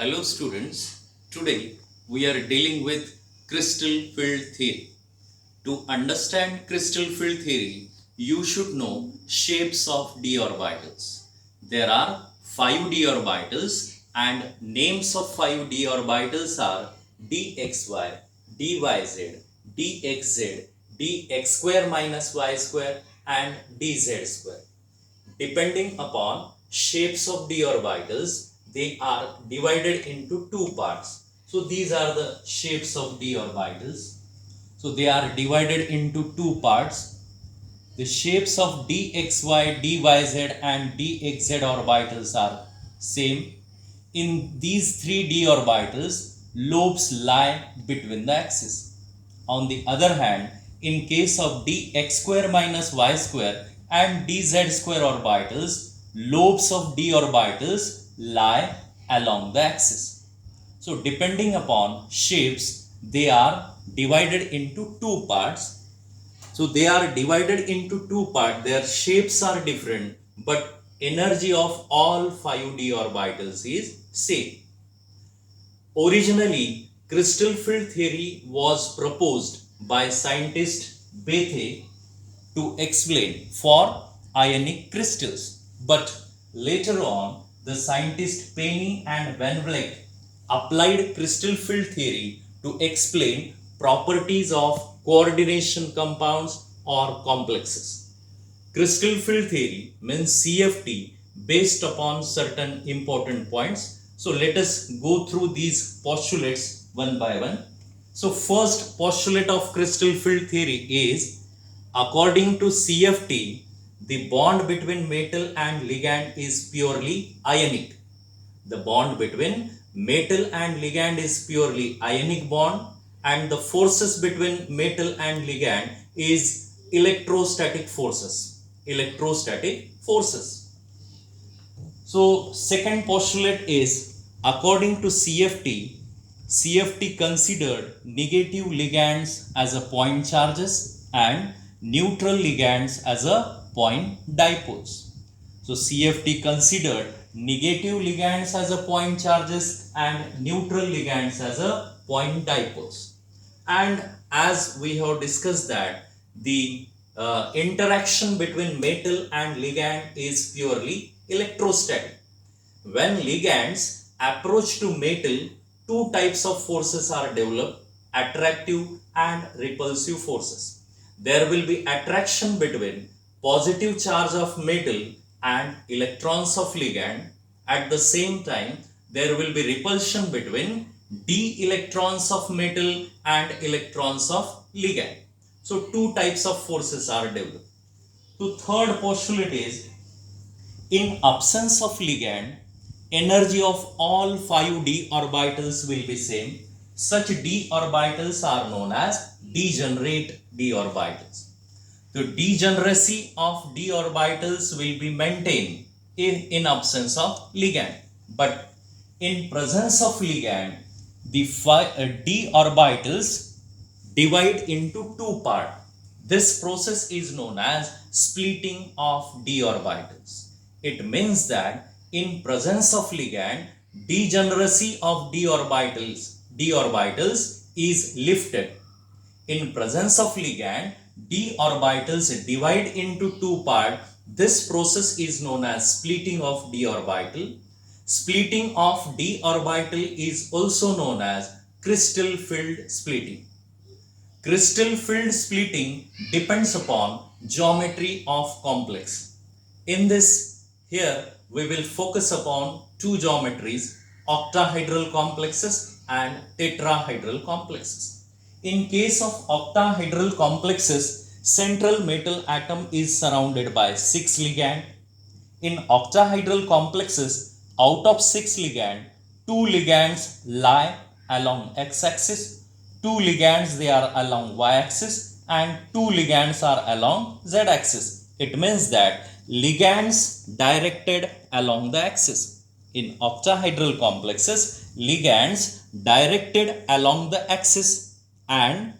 Hello students, today we are dealing with crystal field theory. To understand crystal field theory, you should know shapes of d orbitals. There are 5 d orbitals and names of 5 d orbitals are dxy, dyz, dxz, dx square minus y square and dz square. Depending upon shapes of d orbitals, they are divided into two parts. So these are the shapes of d orbitals. So they are divided into two parts. The shapes of dxy, dyz and dxz orbitals are same. In these three d orbitals, lobes lie between the axes. On the other hand, in case of dx square minus y square and dz square orbitals, lobes of d orbitals lie along the axis. So depending upon shapes, they are divided into two parts. So they are divided into two parts. Their shapes are different, but energy of all 5d orbitals is same. Originally, crystal field theory was proposed by scientist Bethe to explain for ionic crystals, but later on the scientists Penny and Van Vleck applied crystal field theory to explain properties of coordination compounds or complexes. Crystal field theory means CFT based upon certain important points. So let us go through these postulates one by one. So first postulate of crystal field theory is, according to CFT, the bond between metal and ligand is purely ionic. The bond between metal and ligand is purely ionic bond, and the forces between metal and ligand is electrostatic forces. Electrostatic forces. So second postulate is, according to CFT considered negative ligands as a point charges and neutral ligands as a point dipoles. So CFT considered negative ligands as a point charges and neutral ligands as a point dipoles. And as we have discussed that the interaction between metal and ligand is purely electrostatic. When ligands approach to metal, two types of forces are developed, attractive and repulsive forces. There will be attraction between positive charge of metal and electrons of ligand. At the same time, there will be repulsion between d electrons of metal and electrons of ligand. So two types of forces are developed. So third postulate is, in absence of ligand, energy of all 5d orbitals will be same. Such d orbitals are known as degenerate d orbitals. The degeneracy of d orbitals will be maintained in absence of ligand. But in presence of ligand, the d orbitals divide into two parts. This process is known as splitting of d orbitals. It means that in presence of ligand, degeneracy of d orbitals is lifted. In presence of ligand, d orbitals divide into two parts. This process is known as splitting of d orbital. Splitting of d orbital is also known as crystal field splitting. Crystal field splitting depends upon geometry of complex. In this, here we will focus upon two geometries, octahedral complexes and tetrahedral complexes. In case of octahedral complexes, central metal atom is surrounded by 6 ligand. In octahedral complexes, out of 6 ligand, 2 ligands lie along x-axis, 2 ligands they are along y-axis and 2 ligands are along z-axis. It means that ligands directed along the axis. In octahedral complexes, ligands directed along the axis, and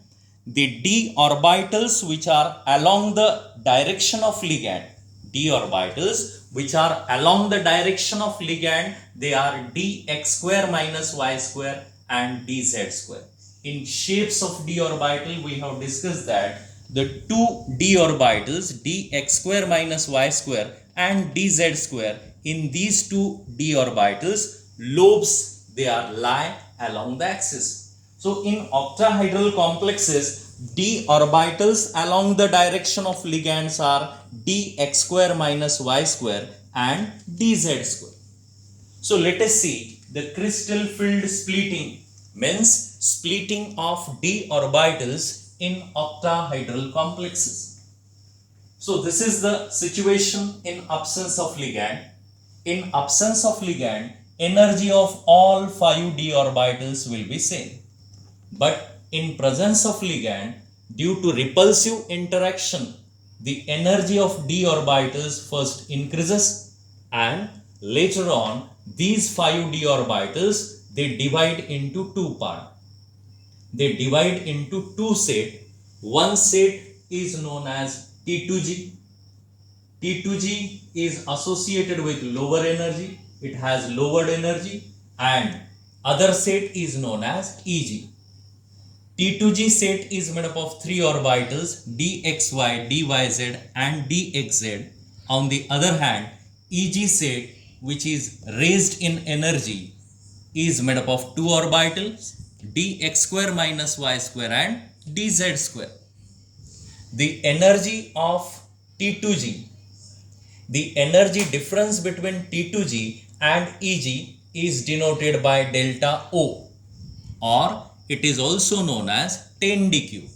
the d orbitals which are along the direction of ligand, d orbitals which are along the direction of ligand. They are dx square minus y square and dz square. In shapes of d orbital, we have discussed that the two d orbitals dx square minus y square and dz square, in these two d orbitals, lobes, they are lie along the axis. So in octahedral complexes, d orbitals along the direction of ligands are dx square minus y square and dz square. So let us see the crystal field splitting, means splitting of d orbitals in octahedral complexes. So this is the situation in absence of ligand. In absence of ligand, energy of all 5 d orbitals will be same. But in presence of ligand, due to repulsive interaction, the energy of d orbitals first increases, and later on these 5 d orbitals, they divide into two parts. They divide into two sets. One set is known as T2g. T2g is associated with lower energy. It has lowered energy, and other set is known as Eg. T2g set is made up of 3 orbitals dxy, dyz and dxz. On the other hand, Eg set, which is raised in energy, is made up of 2 orbitals dx square minus y square and dz square. The energy of T2g, the energy difference between T2g and Eg is denoted by delta O, or it is also known as 10 dq.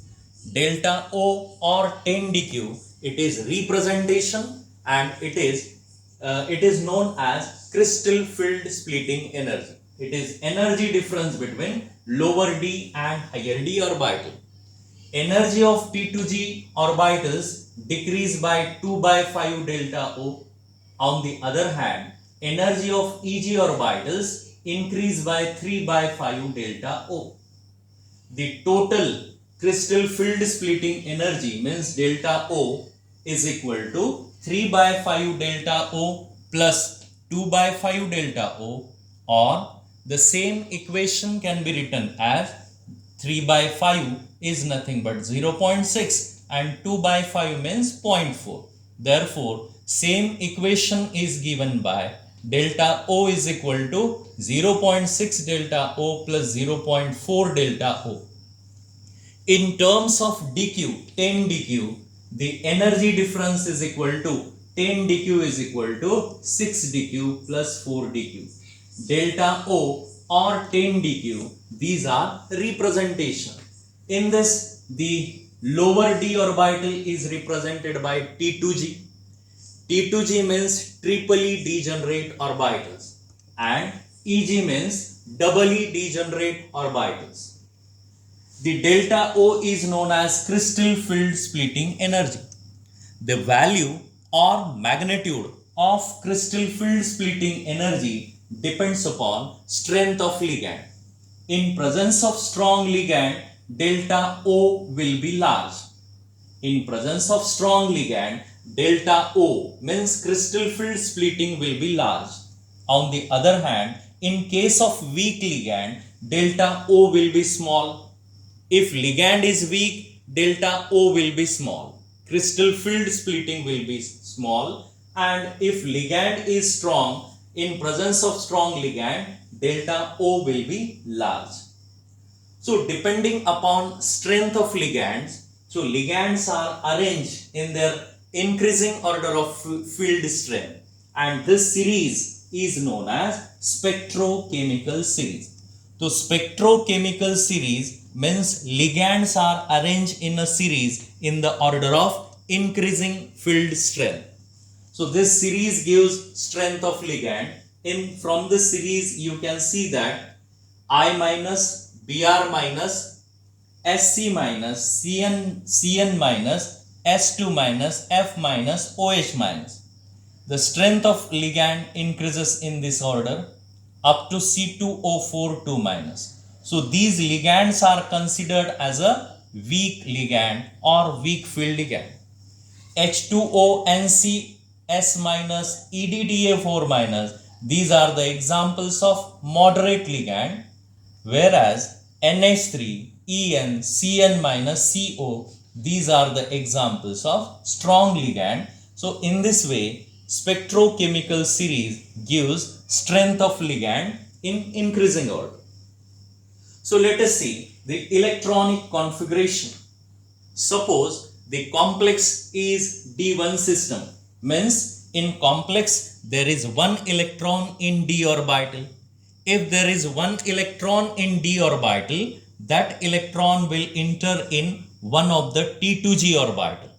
Delta O or 10 dq, it is representation, and it is known as crystal field splitting energy. It is energy difference between lower d and higher d orbital. Energy of T2g orbitals decrease by 2 by 5 delta O. On the other hand, energy of Eg orbitals increase by 3 by 5 delta O. The total crystal field splitting energy, means delta O, is equal to 3 by 5 delta O plus 2 by 5 delta O, or the same equation can be written as 3 by 5 is nothing but 0.6 and 2 by 5 means 0.4. Therefore, same equation is given by delta O is equal to 0.6 delta O plus 0.4 delta O. In terms of dq, 10 dq, the energy difference is equal to 10 dq is equal to 6 dq plus 4 dq. Delta O or 10 dq, these are representation. In this, the lower d orbital is represented by T2g. T2g means triply degenerate orbitals, and Eg means doubly degenerate orbitals. The delta O is known as crystal field splitting energy. The value or magnitude of crystal field splitting energy depends upon strength of ligand. In presence of strong ligand, delta O will be large. In presence of strong ligand, delta O means crystal field splitting will be large. On the other hand, in case of weak ligand, delta O will be small. If ligand is weak, delta O will be small. Crystal field splitting will be small, and if ligand is strong, in presence of strong ligand, delta O will be large. So depending upon strength of ligands, so ligands are arranged in their increasing order of field strength, and this series is known as spectrochemical series. So spectrochemical series means ligands are arranged in a series in the order of increasing field strength. So this series gives strength of ligand. From this series you can see that I minus, Br minus, Sc minus, Cn minus, S2 minus, F minus, OH minus. The strength of ligand increases in this order up to C2O4 2 minus. So these ligands are considered as a weak ligand or weak field ligand. H2O S minus, EDTA4 minus, these are the examples of moderate ligand, whereas NH3, En, Cn minus, Co, these are the examples of strong ligand. So in this way, spectrochemical series gives strength of ligand in increasing order. So let us see the electronic configuration. Suppose the complex is D1 system, means in complex there is one electron in d orbital. If there is one electron in d orbital, that electron will enter in one of the T2g orbital.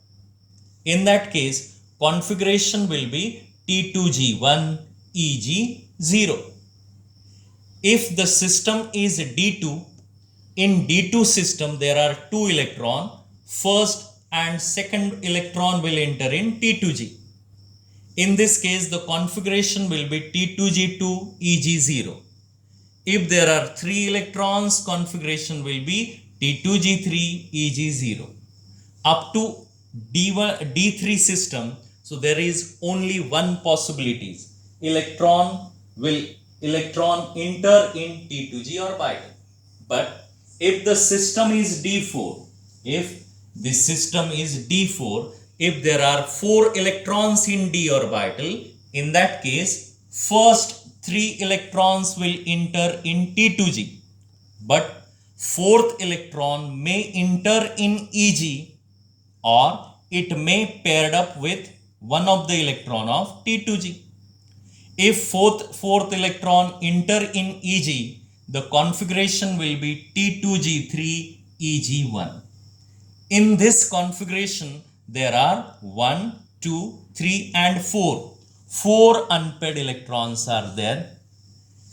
In that case, configuration will be T2g1 Eg0. If the system is D2, in D2 system there are two electrons, first and second electron will enter in T2g. In this case, the configuration will be T2g2 Eg0. If there are three electrons, configuration will be T2g3 Eg0. Up to D3 system, so there is only one possibility. Electron enter in T2g orbital. But if the system is D4, if there are 4 electrons in d orbital, in that case, first 3 electrons will enter in T2g, but fourth electron may enter in Eg, or it may paired up with one of the electron of T2g. If fourth electron enter in Eg, the configuration will be T2g3 Eg1. In this configuration, there are 1, 2, 3 and 4. 4 unpaired electrons are there.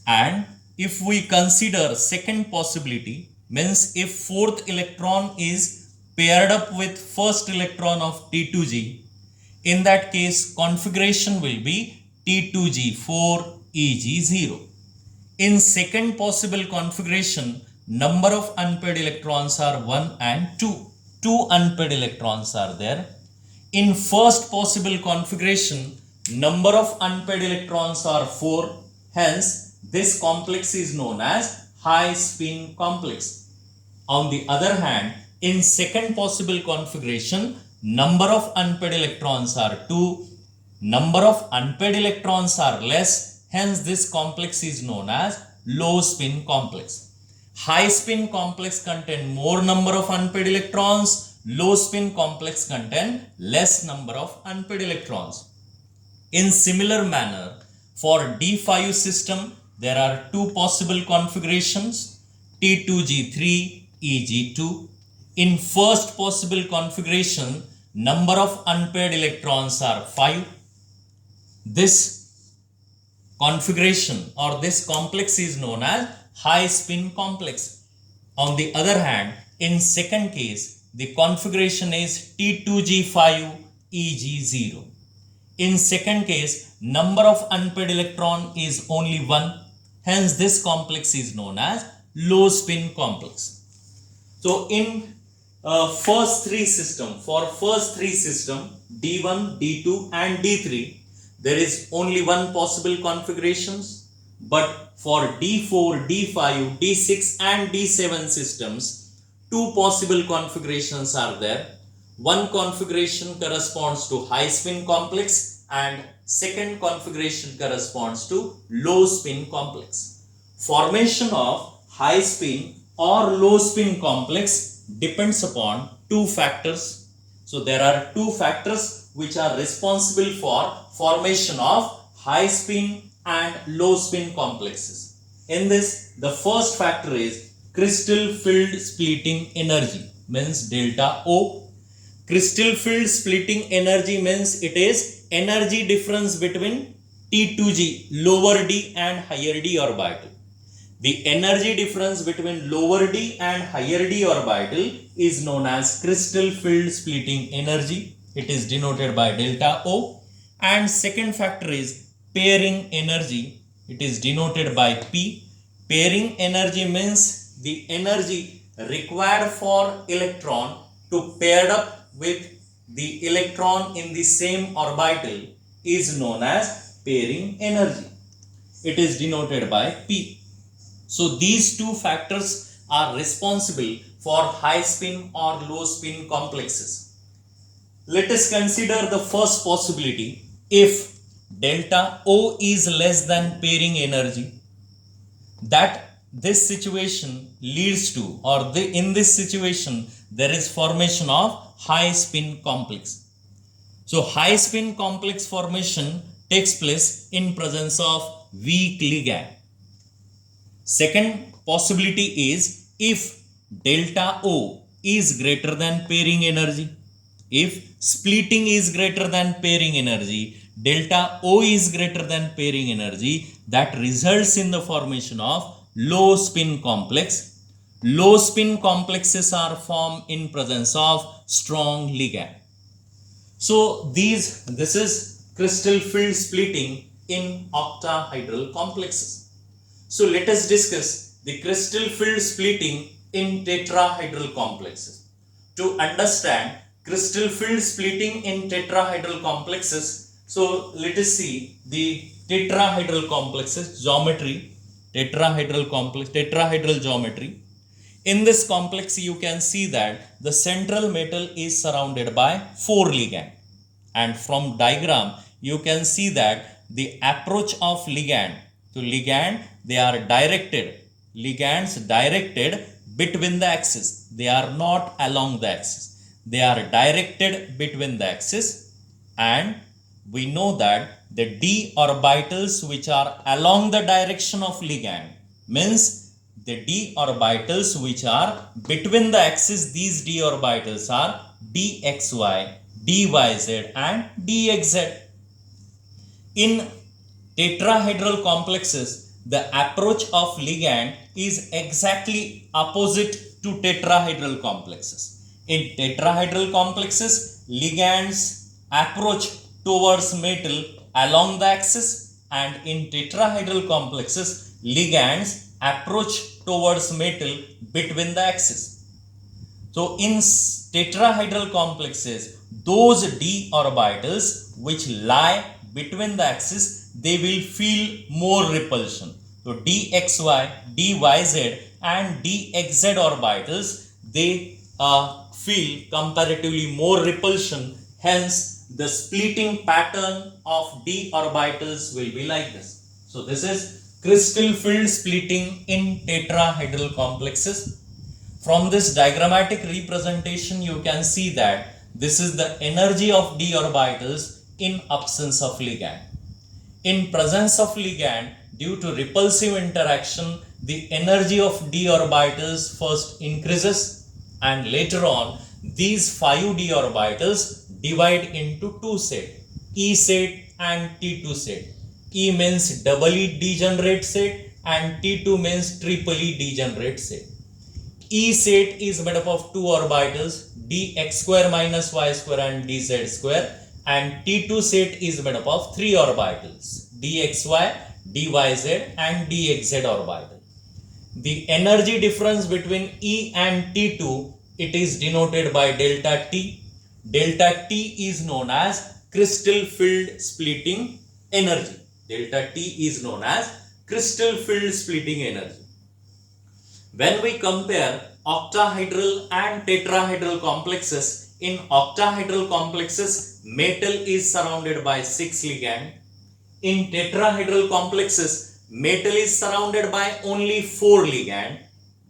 And if we consider second possibility, means if fourth electron is paired up with first electron of T2g, in that case configuration will be T2g4 Eg0. In second possible configuration, number of unpaired electrons are 1 and 2. 2 unpaired electrons are there. In first possible configuration, number of unpaired electrons are 4. Hence, this complex is known as high spin complex. On the other hand, in second possible configuration, number of unpaired electrons are 2. Number of unpaired electrons are less. Hence, this complex is known as low spin complex. High spin complex contain more number of unpaired electrons. Low spin complex contain less number of unpaired electrons. In similar manner, for D5 system, there are two possible configurations, T2G3, Eg2. In first possible configuration, number of unpaired electrons are 5. This configuration or this complex is known as high spin complex. On the other hand, in second case, the configuration is T2G5 Eg0. In second case, number of unpaired electron is only 1. Hence, this complex is known as low spin complex. So, in first three system, D1, D2 and D3, there is only one possible configurations. But for D4, D5, D6 and D7 systems, two possible configurations are there. One configuration corresponds to high spin complex and second configuration corresponds to low spin complex. Formation of high spin or low spin complex depends upon two factors. So there are two factors which are responsible for formation of high spin and low spin complexes. In this, the first factor is crystal field splitting energy, means delta O. Crystal field splitting energy means it is energy difference between T2G, lower D and higher D orbital. The energy difference between lower D and higher D orbital is known as crystal field splitting energy. It is denoted by delta O. And second factor is pairing energy. It is denoted by P. Pairing energy means the energy required for electron to pair up with the electron in the same orbital is known as pairing energy. It is denoted by P. So these two factors are responsible for high spin or low spin complexes. Let us consider the first possibility. If delta O is less than pairing energy, that this situation leads to, or in this situation there is formation of high spin complex. So high spin complex formation takes place in presence of weak ligand. Second possibility is if delta O is greater than pairing energy. If splitting is greater than pairing energy, delta O is greater than pairing energy, that results in the formation of low spin complex. Low spin complexes are formed in presence of strong ligand. So this is crystal field splitting in octahedral complexes. So let us discuss the crystal field splitting in tetrahedral complexes. To understand crystal field splitting in tetrahedral complexes, so let us see the tetrahedral complexes geometry, tetrahedral geometry. In this complex you can see that the central metal is surrounded by 4 ligand, and from diagram you can see that the approach of ligand to ligand, they are directed, ligands directed between the axis, they are not along the axis, they are directed between the axis. And we know that the d orbitals which are along the direction of ligand means the d orbitals which are between the axis, these d orbitals are dxy, dyz and dxz. In tetrahedral complexes, the approach of ligand is exactly opposite to tetrahedral complexes. In tetrahedral complexes, ligands approach towards metal along the axis, and in tetrahedral complexes, ligands approach towards metal between the axis. So in tetrahedral complexes, those d orbitals which lie between the axis, they will feel more repulsion. So dxy, dyz and dxz orbitals, they feel comparatively more repulsion. Hence the splitting pattern of d orbitals will be like this. So this is crystal field splitting in tetrahedral complexes. From this diagrammatic representation you can see that this is the energy of d orbitals in absence of ligand. In presence of ligand, due to repulsive interaction, the energy of d orbitals first increases, and later on these 5 d orbitals divide into two sets, E set and T2 set. E means doubly degenerate set and T2 means triply degenerate set. E set is made up of two orbitals, dx square minus y square and dz square, and T2 set is made up of three orbitals, dxy, dyz and dxz orbital. The energy difference between E and T2, it is denoted by delta T. Delta T is known as crystal field splitting energy. Delta T is known as crystal field splitting energy. When we compare octahedral and tetrahedral complexes, in octahedral complexes, metal is surrounded by 6 ligand. In tetrahedral complexes, metal is surrounded by only 4 ligand.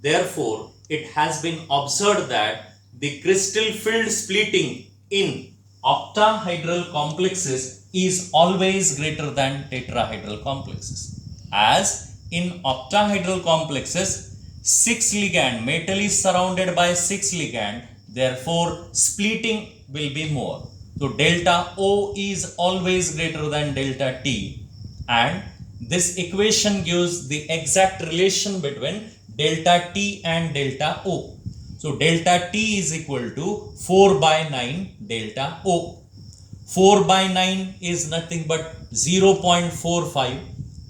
Therefore, it has been observed that the crystal field splitting in octahedral complexes is always greater than tetrahedral complexes. As in octahedral complexes, 6 ligand, metal is surrounded by 6 ligand, therefore splitting will be more. So delta O is always greater than delta T, and this equation gives the exact relation between delta T and delta O. So delta T is equal to 4 by 9 delta O. 4 by 9 is nothing but 0.45.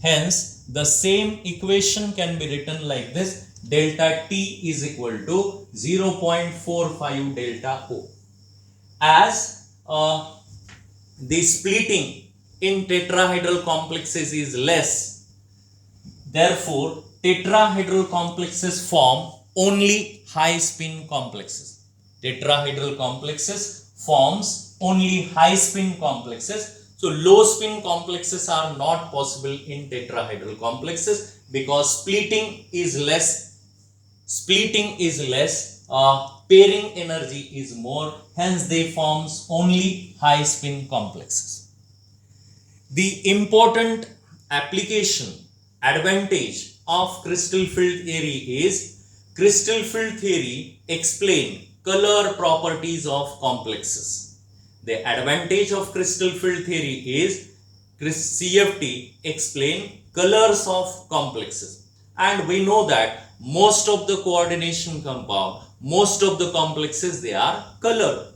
Hence, the same equation can be written like this. Delta T is equal to 0.45 delta O. As the splitting in tetrahedral complexes is less. Therefore, tetrahedral complexes form only high spin complexes. Tetrahedral complexes forms only high spin complexes. So low spin complexes are not possible in tetrahedral complexes because splitting is less, pairing energy is more, hence they forms only high spin complexes. The important application advantage of crystal field theory is crystal field theory explain color properties of complexes. The advantage of crystal field theory is CFT explain colors of complexes, and we know that most of the coordination compound, most of the complexes, they are color.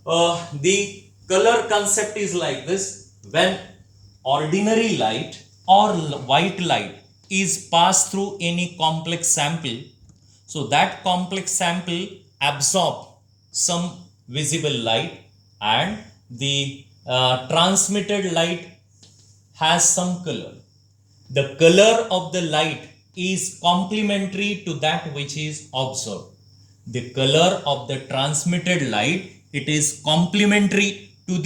The color concept is like this: when ordinary light or white light is passed through any complex sample, so that complex sample absorb some visible light and the transmitted light has some color. The color of the light is complementary to that which is observed. The color of the transmitted light, it is complementary to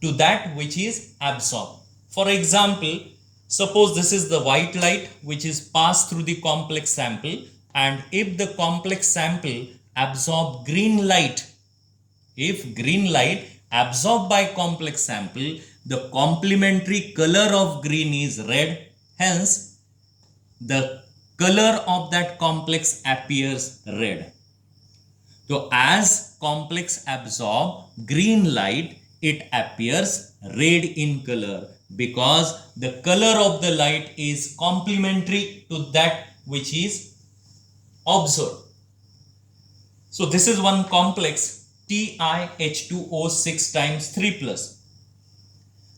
to that which is absorbed. For example, suppose this is the white light which is passed through the complex sample, and if the complex sample absorb green light, if green light absorbed by complex sample, the complementary color of green is red, hence the color of that complex appears red. So as complex absorb green light, it appears red in color because the color of the light is complementary to that which is observed. So this is one complex TiH2O6 times 3 plus.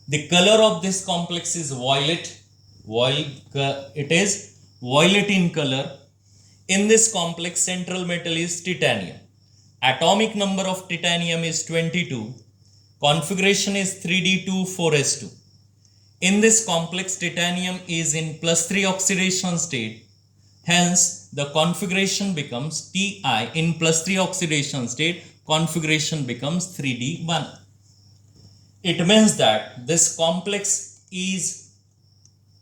The color of this complex is violet. It is violet in color. In this complex, central metal is titanium. Atomic number of titanium is 22. Configuration is 3d24s2. In this complex, titanium is in +3 oxidation state. Hence, the configuration becomes Ti in +3 oxidation state. Configuration becomes 3d1. It means that this complex is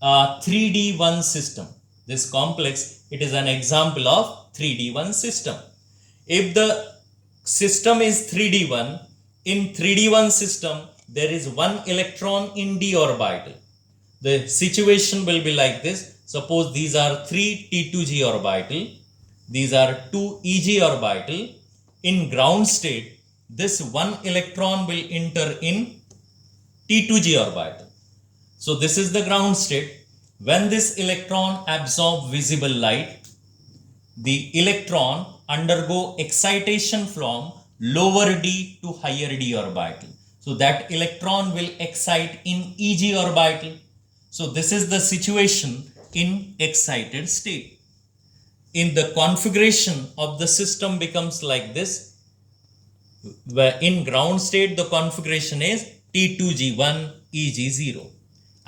a 3d1 system. This complex, it is an example of 3d1 system. If the system is 3d1, in 3d1 system, there is one electron in d orbital. The situation will be like this. Suppose these are 3 T2g orbital. These are 2 Eg orbital. In ground state, this one electron will enter in T2g orbital. So this is the ground state. When this electron absorb visible light, the electron undergo excitation from lower d to higher d orbital. So that electron will excite in Eg orbital. So this is the situation in excited state. In the configuration of the system becomes like this, where in ground state the configuration is T2G1 Eg0,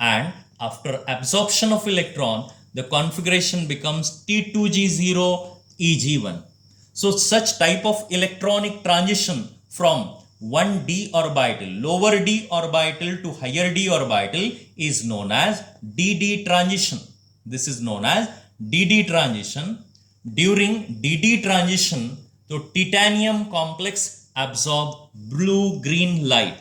and after absorption of electron the configuration becomes T2G0 Eg1. So such type of electronic transition from 1d orbital, lower d orbital to higher d orbital is known as dd transition. This is known as dd transition. During dd transition, the titanium complex absorb blue-green light.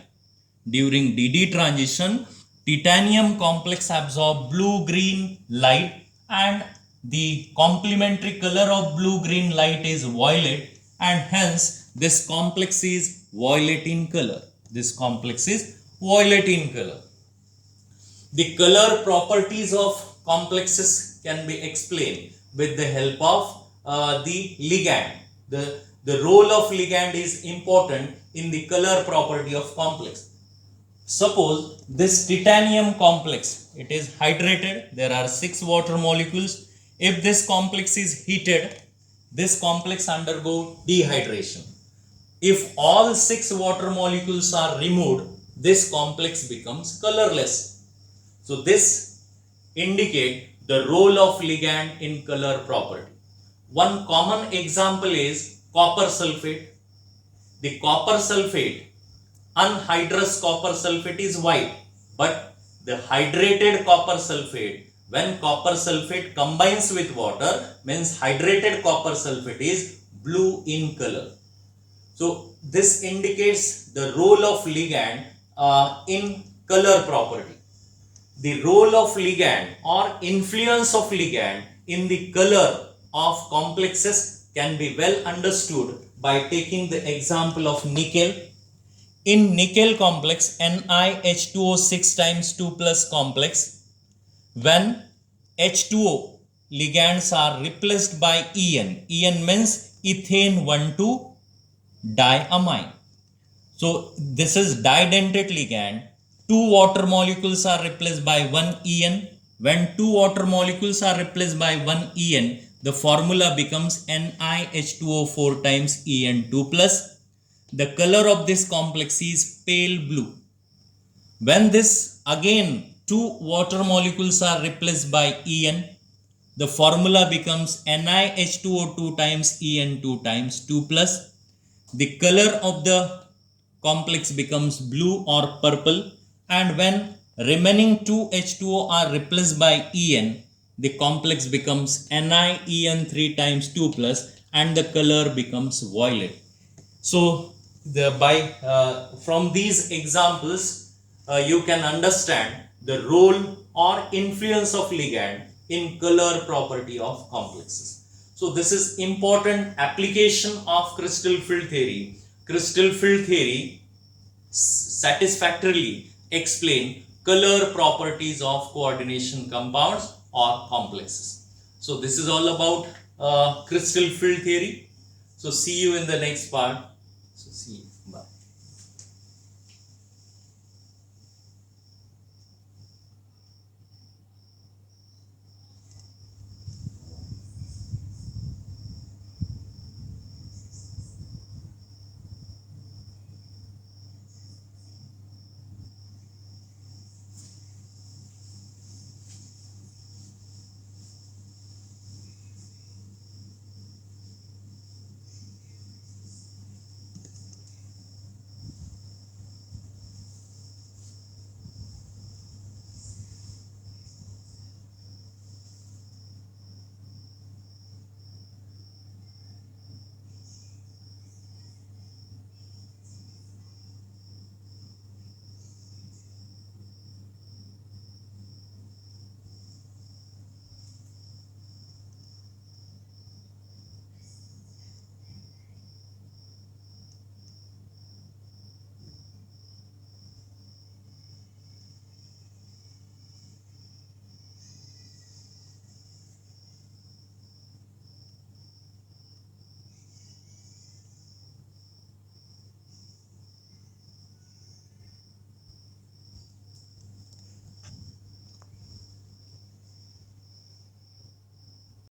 During dd transition, titanium complex absorb blue-green light, and the complementary color of blue-green light is violet, and hence this complex is violet in color. This complex is violet in color. The color properties of complexes can be explained with the help of the ligand. The role of ligand is important in the color property of complex. Suppose this titanium complex, it is hydrated, there are 6 water molecules. If this complex is heated, this complex undergo dehydration. If all 6 water molecules are removed, this complex becomes colorless. So this indicate the role of ligand in color property. One common example is copper sulfate. The copper sulfate, anhydrous copper sulfate is white, but the hydrated copper sulfate, when copper sulfate combines with water, means hydrated copper sulfate is blue in color. So this indicates the role of ligand in color property. The role of ligand or influence of ligand in the color of complexes can be well understood by taking the example of nickel. In nickel complex NiH2O 6 times 2 plus complex, when H2O ligands are replaced by En means ethane 1,2 diamine. So this is didentate ligand. Two water molecules are replaced by one En. When two water molecules are replaced by one En, the formula becomes NiH2O 4 times En2 plus. The color of this complex is pale blue. When this again two water molecules are replaced by En, the formula becomes NiH2O 2 times En2 times 2 plus. The color of the complex becomes blue or purple, and when remaining two H2O are replaced by En, the complex becomes NiEn 3 times 2 plus, and the color becomes violet. So from these examples you can understand the role or influence of ligand in color property of complexes. So this is important application of crystal field theory. Crystal field theory satisfactorily explain color properties of coordination compounds or complexes. So this is all about crystal field theory. So see you in the next part. So see you.